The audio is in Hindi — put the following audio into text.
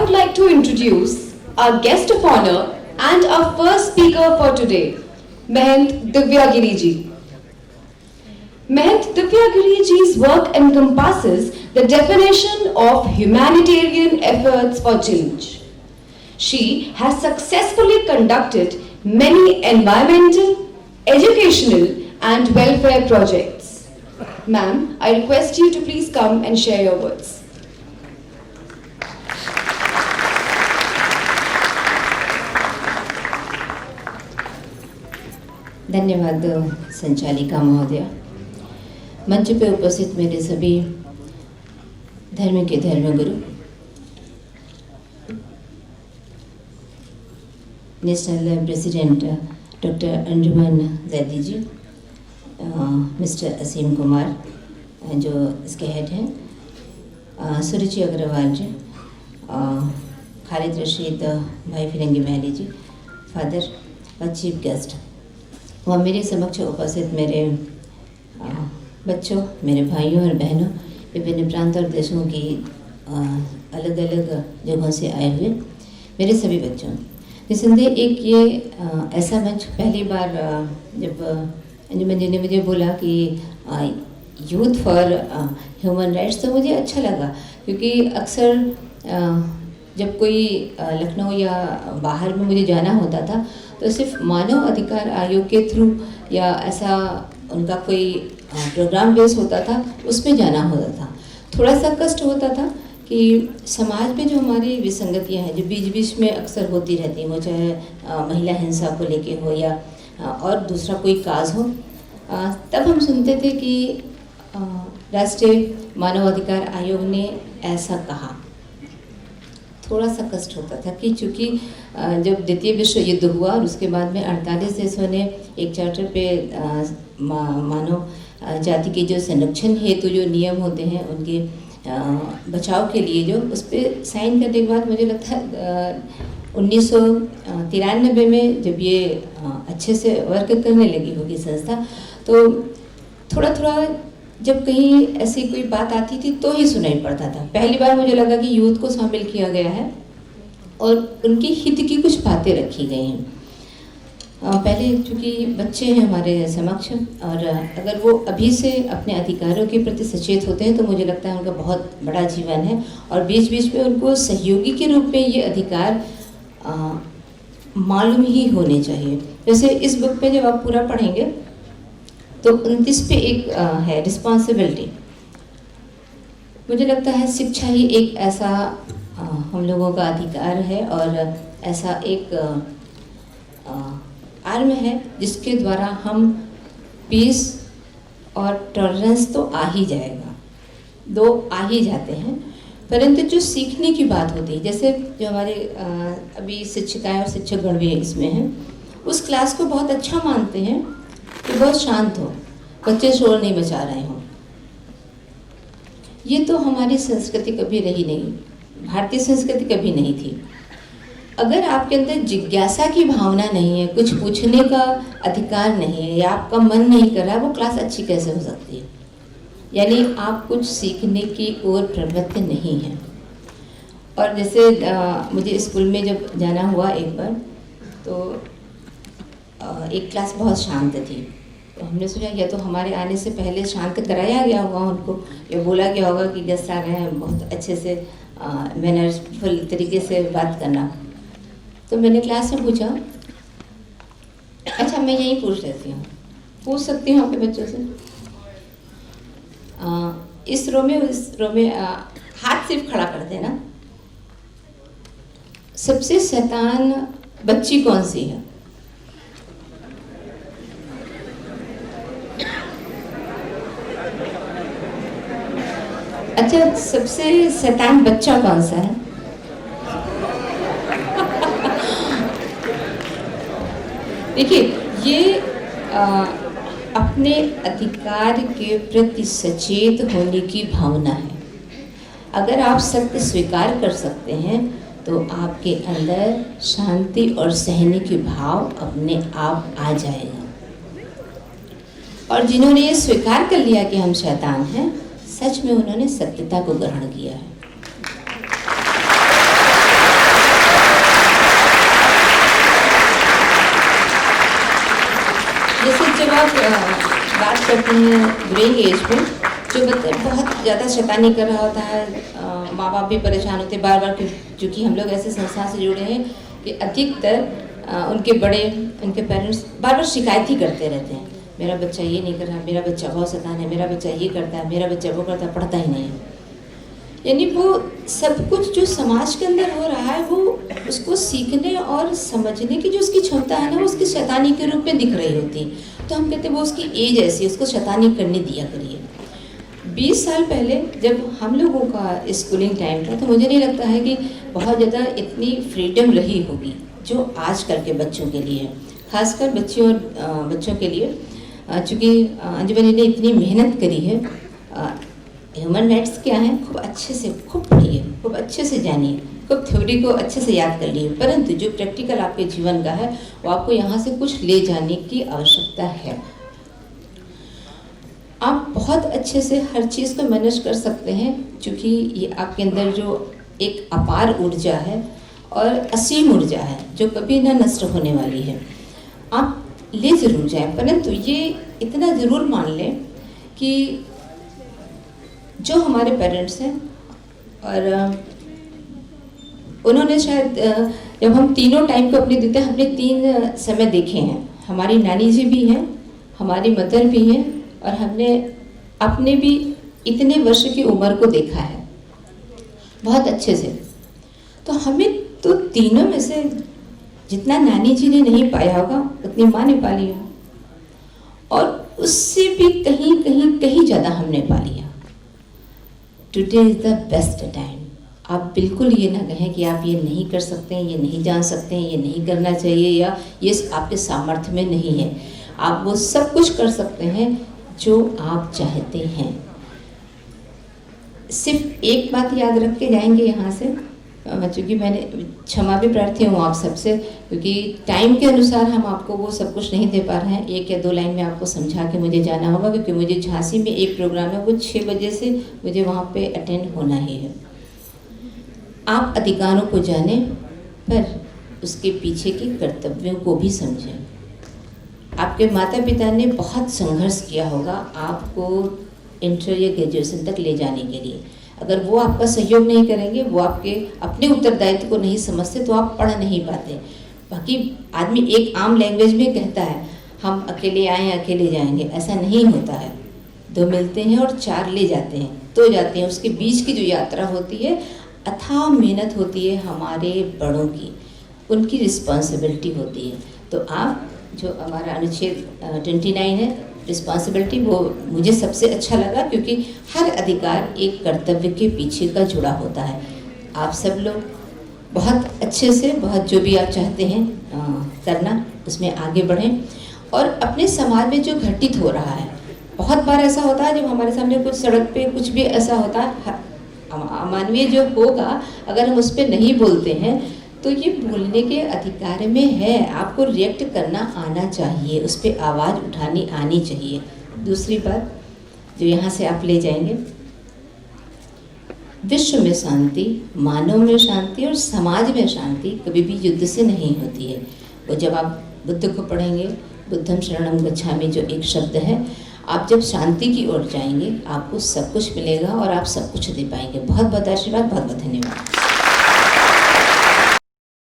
would like to introduce our guest of honor and our first speaker for today, Mahant Divyagiri ji. Mahant Divyagiri ji's work encompasses the definition of humanitarian efforts for change. She has successfully conducted many environmental, educational and welfare projects. Ma'am, I request you to please come and share your words. धन्यवाद संचालिका महोदया। मंच पे उपस्थित मेरे सभी धर्म के धर्मगुरु, नेशनल प्रेसिडेंट डॉक्टर अंजुमन जैदी जी, मिस्टर असीम कुमार जो इसके हेड हैं, सुरुचि अग्रवाल जी, खालिद रशीद भाई फिरंगी महली जी, फादर और चीफ गेस्ट, और मेरे समक्ष उपस्थित मेरे बच्चों, मेरे भाइयों और बहनों, विभिन्न प्रांत और देशों की अलग अलग जगहों से आए हुए मेरे सभी बच्चों। निसंदेह एक ये ऐसा मंच पहली बार जब अंजुमन जी ने मुझे बोला कि यूथ फॉर ह्यूमन राइट्स, तो मुझे अच्छा लगा, क्योंकि अक्सर जब कोई लखनऊ या बाहर में मुझे जाना होता था तो सिर्फ मानव अधिकार आयोग के थ्रू या ऐसा उनका कोई प्रोग्राम बेस होता था, उसमें जाना होता था। थोड़ा सा कष्ट होता था कि समाज में जो हमारी विसंगतियां हैं, जो बीच बीच में अक्सर होती रहती हैं, वो चाहे महिला हिंसा को लेके हो या और दूसरा कोई काज हो, तब हम सुनते थे कि राष्ट्रीय मानव अधिकार आयोग ने ऐसा कहा। थोड़ा सा कष्ट होता था कि चूँकि जब द्वितीय विश्व युद्ध हुआ और उसके बाद में 48 देशों ने एक चार्टर पे मानव जाति के जो संरक्षण हेतु जो नियम होते हैं उनके बचाव के लिए जो उस पर साइन करने के बाद मुझे लगता है 1993 में जब ये अच्छे से वर्क करने लगी होगी संस्था, तो थोड़ा थोड़ा जब कहीं ऐसी कोई बात आती थी तो ही सुनाई पड़ता था। पहली बार मुझे लगा कि यूथ को शामिल किया गया है और उनकी हित की कुछ बातें रखी गई हैं। पहले चूँकि बच्चे हैं हमारे समक्ष, और अगर वो अभी से अपने अधिकारों के प्रति सचेत होते हैं तो मुझे लगता है उनका बहुत बड़ा जीवन है, और बीच बीच में उनको सहयोगी के रूप में ये अधिकार मालूम ही होने चाहिए। जैसे इस बुक पे जब आप पूरा पढ़ेंगे तो 29 पे एक है रिस्पॉन्सिबिलिटी। मुझे लगता है शिक्षा ही एक ऐसा हम लोगों का अधिकार है और ऐसा एक आर्म है जिसके द्वारा हम पीस और टॉलरेंस तो आ ही जाएगा, दो आ ही जाते हैं, परंतु जो सीखने की बात होती है, जैसे जो हमारे अभी शिक्षिकाएं और शिक्षकगण भी इसमें हैं, उस क्लास को बहुत अच्छा मानते हैं कि बहुत शांत हो, बच्चे शोर नहीं मचा रहे हों। ये तो हमारी संस्कृति कभी रही नहीं, भारतीय संस्कृति कभी नहीं थी। अगर आपके अंदर जिज्ञासा की भावना नहीं है, कुछ पूछने का अधिकार नहीं है या आपका मन नहीं कर रहा है, वो क्लास अच्छी कैसे हो सकती है? यानी आप कुछ सीखने की ओर प्रवृत्त नहीं हैं। और जैसे मुझे स्कूल में जब जाना हुआ एक बार, तो एक क्लास बहुत शांत थी, तो हमने सोचा या तो हमारे आने से पहले शांत कराया गया होगा उनको, या बोला गया होगा कि गेस्ट आ रहे हैं, बहुत अच्छे से मैनरफुल तरीके से बात करना। तो मैंने क्लास में पूछा, अच्छा मैं यही पूछ लेती हूँ, पूछ सकती हूँ आपके बच्चों से, इस रो में हाथ सिर्फ खड़ा कर देना, सबसे शैतान बच्ची कौन सी है? अच्छा, सबसे शैतान बच्चा कौन सा है? देखिए, ये अपने अधिकार के प्रति सचेत होने की भावना है। अगर आप सत्य स्वीकार कर सकते हैं तो आपके अंदर शांति और सहने की भाव अपने आप आ जाएगा। और जिन्होंने ये स्वीकार कर लिया कि हम शैतान हैं, सच में उन्होंने सत्यता को ग्रहण किया है। आप बात करते हैं ग्रोइंग एज में, जो बच्चा बहुत ज़्यादा शैतानी कर रहा होता है, माँ बाप भी परेशान होते हैं बार बार, क्योंकि हम लोग ऐसे संस्था से जुड़े हैं कि अधिकतर उनके बड़े, उनके पेरेंट्स बार बार शिकायत ही करते रहते हैं, मेरा बच्चा ये नहीं कर रहा, मेरा बच्चा बहुत शैतान है, मेरा बच्चा ये करता है, मेरा बच्चा वो करता है, पढ़ता ही नहीं है। यानी वो सब कुछ जो समाज के अंदर हो रहा है वो उसको सीखने और समझने की जो उसकी क्षमता है ना, वो उसकी शैतानी के रूप में दिख रही होती है। तो हम कहते हैं वो उसकी एज ऐसी, उसको शैतानी करने दिया करिए। 20 साल पहले जब हम लोगों का स्कूलिंग टाइम था, तो मुझे नहीं लगता है कि बहुत ज़्यादा इतनी फ्रीडम रही होगी जो आजकल के बच्चों के लिए है, खासकर बच्चियों और बच्चों के लिए। चूँकि अंजुमन ने इतनी मेहनत करी है, ह्यूमन राइट्स क्या है खूब अच्छे से खूब पढ़िए, खूब अच्छे से जानिए, खूब थ्योरी को अच्छे से याद कर लिए, परंतु जो प्रैक्टिकल आपके जीवन का है वो आपको यहाँ से कुछ ले जाने की आवश्यकता है। आप बहुत अच्छे से हर चीज़ को मैनेज कर सकते हैं, क्योंकि ये आपके अंदर जो एक अपार ऊर्जा है और असीम ऊर्जा है जो कभी ना नष्ट होने वाली है। आप ले ज़रूर जाएं, परंतु ये इतना ज़रूर मान लें कि जो हमारे पेरेंट्स हैं और उन्होंने शायद जब हम तीनों टाइम को अपने देते हैं, हमने 3 समय देखे हैं। हमारी नानी जी भी हैं, हमारी मदर भी हैं और हमने अपने भी इतने वर्ष की उम्र को देखा है बहुत अच्छे से। तो हमें तो तीनों में से जितना नानी जी ने नहीं पाया होगा उतनी माँ ने पा लिया, और उससे भी कहीं ज़्यादा हमने पा लिया। Today is the best time. आप बिल्कुल ये ना कहें कि आप ये नहीं कर सकते हैं, ये नहीं जान सकते हैं, ये नहीं करना चाहिए, या ये आपके सामर्थ्य में नहीं है। आप वो सब कुछ कर सकते हैं जो आप चाहते हैं। सिर्फ एक बात याद रख के जाएंगे यहाँ से, चूँकि मैंने क्षमा भी प्रार्थी हूँ आप सबसे, क्योंकि टाइम के अनुसार हम आपको वो सब कुछ नहीं दे पा रहे हैं। 1 या 2 लाइन में आपको समझा के मुझे जाना होगा, क्योंकि मुझे झांसी में एक प्रोग्राम है, वो 6 बजे से मुझे वहाँ पे अटेंड होना ही है। आप अधिकारों को जानें, पर उसके पीछे के कर्तव्यों को भी समझें। आपके माता पिता ने बहुत संघर्ष किया होगा आपको इंटर या ग्रेजुएशन तक ले जाने के लिए। अगर वो आपका सहयोग नहीं करेंगे, वो आपके अपने उत्तरदायित्व को नहीं समझते, तो आप पढ़ नहीं पाते। बाकी आदमी एक आम लैंग्वेज में कहता है हम अकेले आए अकेले जाएंगे, ऐसा नहीं होता है। 2 मिलते हैं और 4 ले जाते हैं, तो जाते हैं। उसके बीच की जो यात्रा होती है, अथाह मेहनत होती है हमारे बड़ों की, उनकी रिस्पॉन्सिबिलिटी होती है। तो आप जो हमारा अनुच्छेद 29 है रिस्पॉन्सिबिलिटी, वो मुझे सबसे अच्छा लगा, क्योंकि हर अधिकार एक कर्तव्य के पीछे का जुड़ा होता है। आप सब लोग बहुत अच्छे से, बहुत जो भी आप चाहते हैं करना, उसमें आगे बढ़ें। और अपने समाज में जो घटित हो रहा है, बहुत बार ऐसा होता है जब हमारे सामने कुछ सड़क पे कुछ भी ऐसा होता है अमानवीय जो होगा, अगर हम उस पर नहीं बोलते हैं तो ये बोलने के अधिकार में है। आपको रिएक्ट करना आना चाहिए, उस पर आवाज़ उठानी आनी चाहिए। दूसरी बात जो यहाँ से आप ले जाएंगे, विश्व में शांति, मानव में शांति और समाज में शांति कभी भी युद्ध से नहीं होती है। वो जब आप बुद्ध को पढ़ेंगे, बुद्धम शरणम गच्छामि जो एक शब्द है, आप जब शांति की ओर जाएंगे आपको सब कुछ मिलेगा और आप सब कुछ दे पाएंगे। बहुत बहुत आशीर्वाद, बहुत बहुत धन्यवाद।